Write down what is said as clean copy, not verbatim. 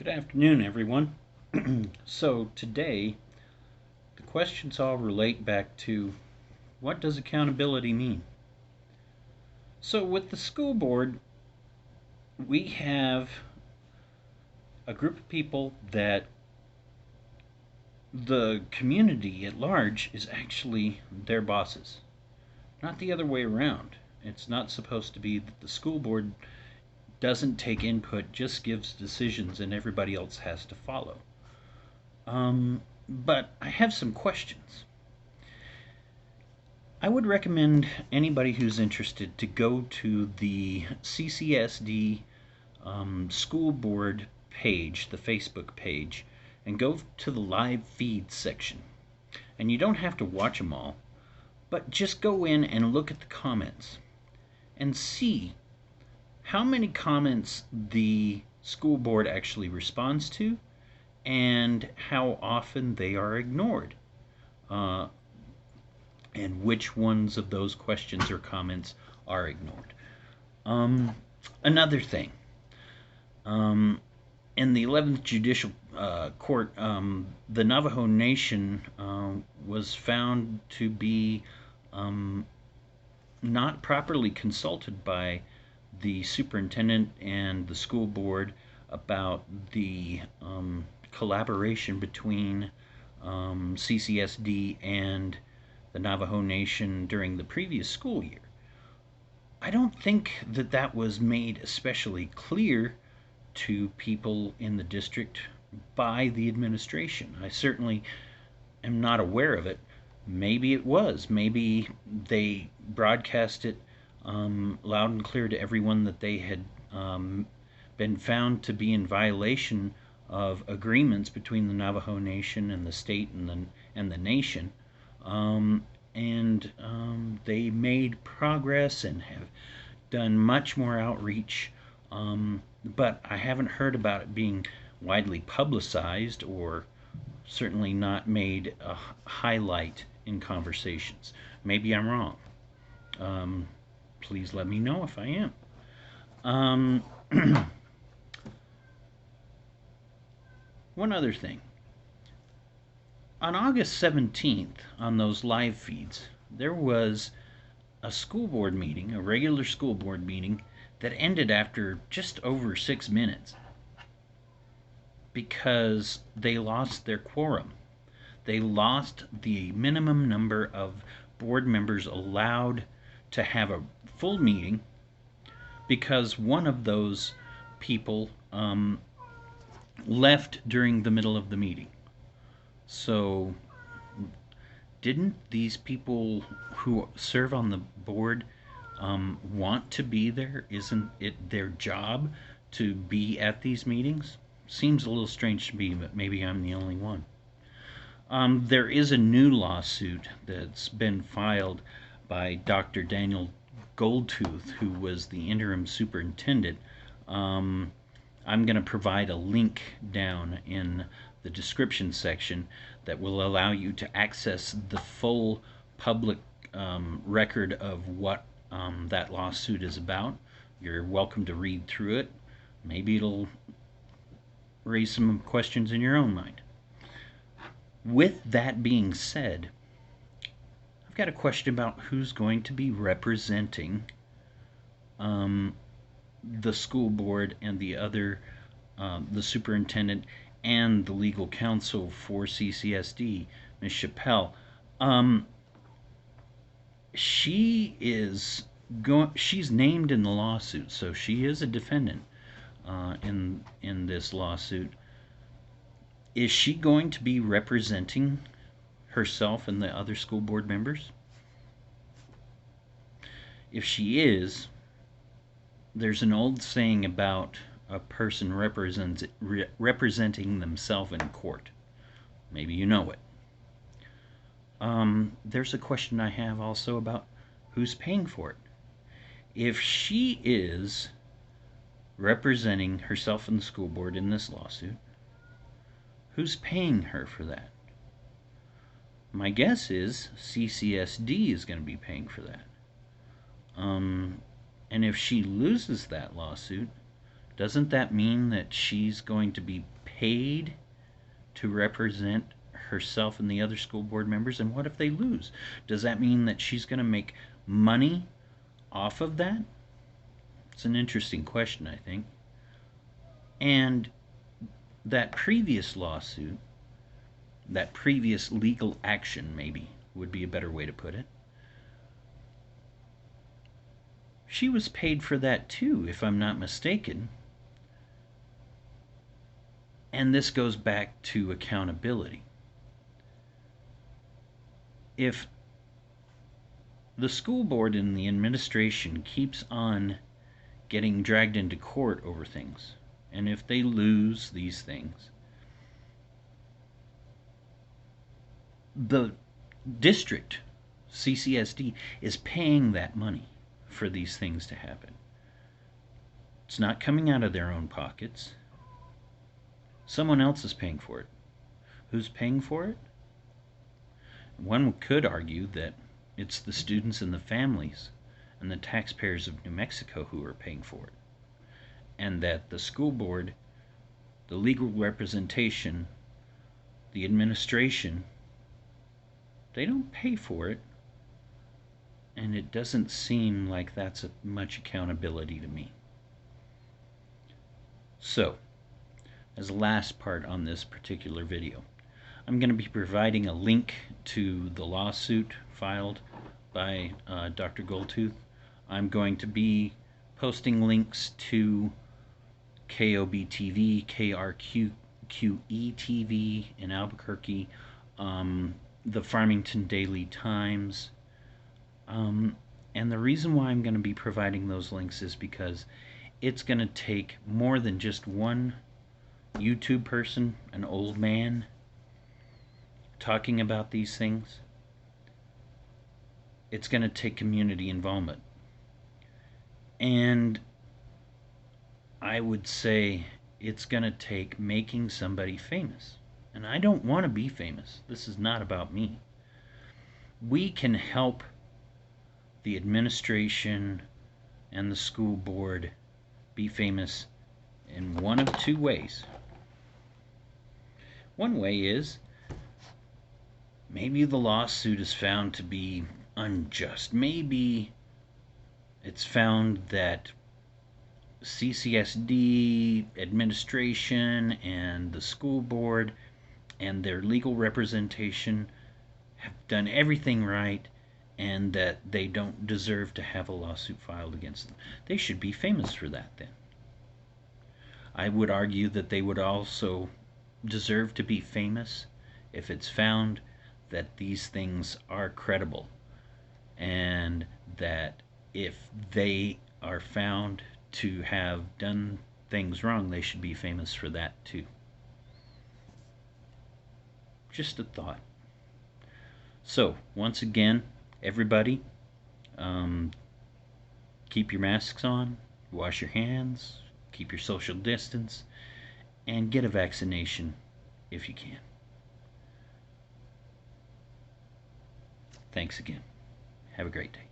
Good afternoon, everyone. So today, the questions all relate back to what does accountability mean? So with the school board, we have a group of people that the community at large is actually their bosses, not the other way around. It's not supposed to be that the school board doesn't take input, just gives decisions, and everybody else has to follow. But I have some questions. I would recommend anybody who's interested to go to the CCSD school board page, the Facebook page, and go to the live feed section. And you don't have to watch them all, but just go in and look at the comments and see how many comments the school board actually responds to and how often they are ignored. And which ones of those questions or comments are ignored. Another thing, in the 11th Judicial Court, the Navajo Nation was found to be not properly consulted by the superintendent and the school board about the collaboration between CCSD and the Navajo Nation during the previous school year. I don't think that that was made especially clear to people in the district by the administration. I certainly am not aware of it. Maybe it was. Maybe they broadcast it loud and clear to everyone that they had been found to be in violation of agreements between the Navajo Nation and the state and the nation. They made progress and have done much more outreach, but I haven't heard about it being widely publicized or certainly not made a highlight in conversations. Maybe I'm wrong. Please let me know if I am. One other thing. On August 17th, on those live feeds, there was a school board meeting, a regular school board meeting, that ended after just over 6 minutes because they lost their quorum. They lost the minimum number of board members allowed to have a full meeting because one of those people left during the middle of the meeting. So, didn't these people who serve on the board want to be there? Isn't it their job to be at these meetings? Seems a little strange to me, but maybe I'm the only one. There is a new lawsuit that's been filed by Dr. Daniel Goldtooth, who was the interim superintendent. I'm going to provide a link down in the description section that will allow you to access the full public record of what that lawsuit is about. You're welcome to read through it. Maybe it'll raise some questions in your own mind. With that being said, I've got a question about who's going to be representing the school board and the other, the superintendent and the legal counsel for CCSD, Ms. Chappelle. She's named in the lawsuit, so she is a defendant in this lawsuit. Is she going to be representing herself and the other school board members? If she is, there's an old saying about a person representing themselves in court. Maybe you know it. There's a question I have also about who's paying for it. If she is representing herself and the school board in this lawsuit, who's paying her for that? My guess is CCSD is going to be paying for that. And if she loses that lawsuit, doesn't that mean that she's going to be paid to represent herself and the other school board members? And what if they lose? Does that mean that she's going to make money off of that? It's an interesting question, I think. And that previous lawsuit, that previous legal action, maybe would be a better way to put it, she was paid for that too, if I'm not mistaken. And this goes back to accountability. If the school board and the administration keeps on getting dragged into court over things, and if they lose these things, the district, CCSD, is paying that money for these things to happen. It's not coming out of their own pockets. Someone else is paying for it. Who's paying for it? One could argue that it's the students and the families and the taxpayers of New Mexico who are paying for it, and that the school board, the legal representation, the administration, they don't pay for it, and it doesn't seem like that's much accountability to me. So, as a last part on this particular video, I'm going to be providing a link to the lawsuit filed by Dr. Goldtooth. I'm going to be posting links to KOB TV, KRQE TV in Albuquerque, the Farmington Daily Times. And the reason why I'm going to be providing those links is because it's going to take more than just one YouTube person, an old man, talking about these things. It's going to take community involvement. And I would say it's going to take making somebody famous. And I don't want to be famous. This is not about me. We can help the administration and the school board be famous in one of two ways. One way is maybe the lawsuit is found to be unjust. Maybe it's found that CCSD administration and the school board and their legal representation have done everything right, and that they don't deserve to have a lawsuit filed against them. They should be famous for that then. I would argue that they would also deserve to be famous if it's found that these things are credible, and that if they are found to have done things wrong, they should be famous for that too. Just a thought. So, once again, everybody, keep your masks on, wash your hands, keep your social distance, and get a vaccination if you can. Thanks again. Have a great day.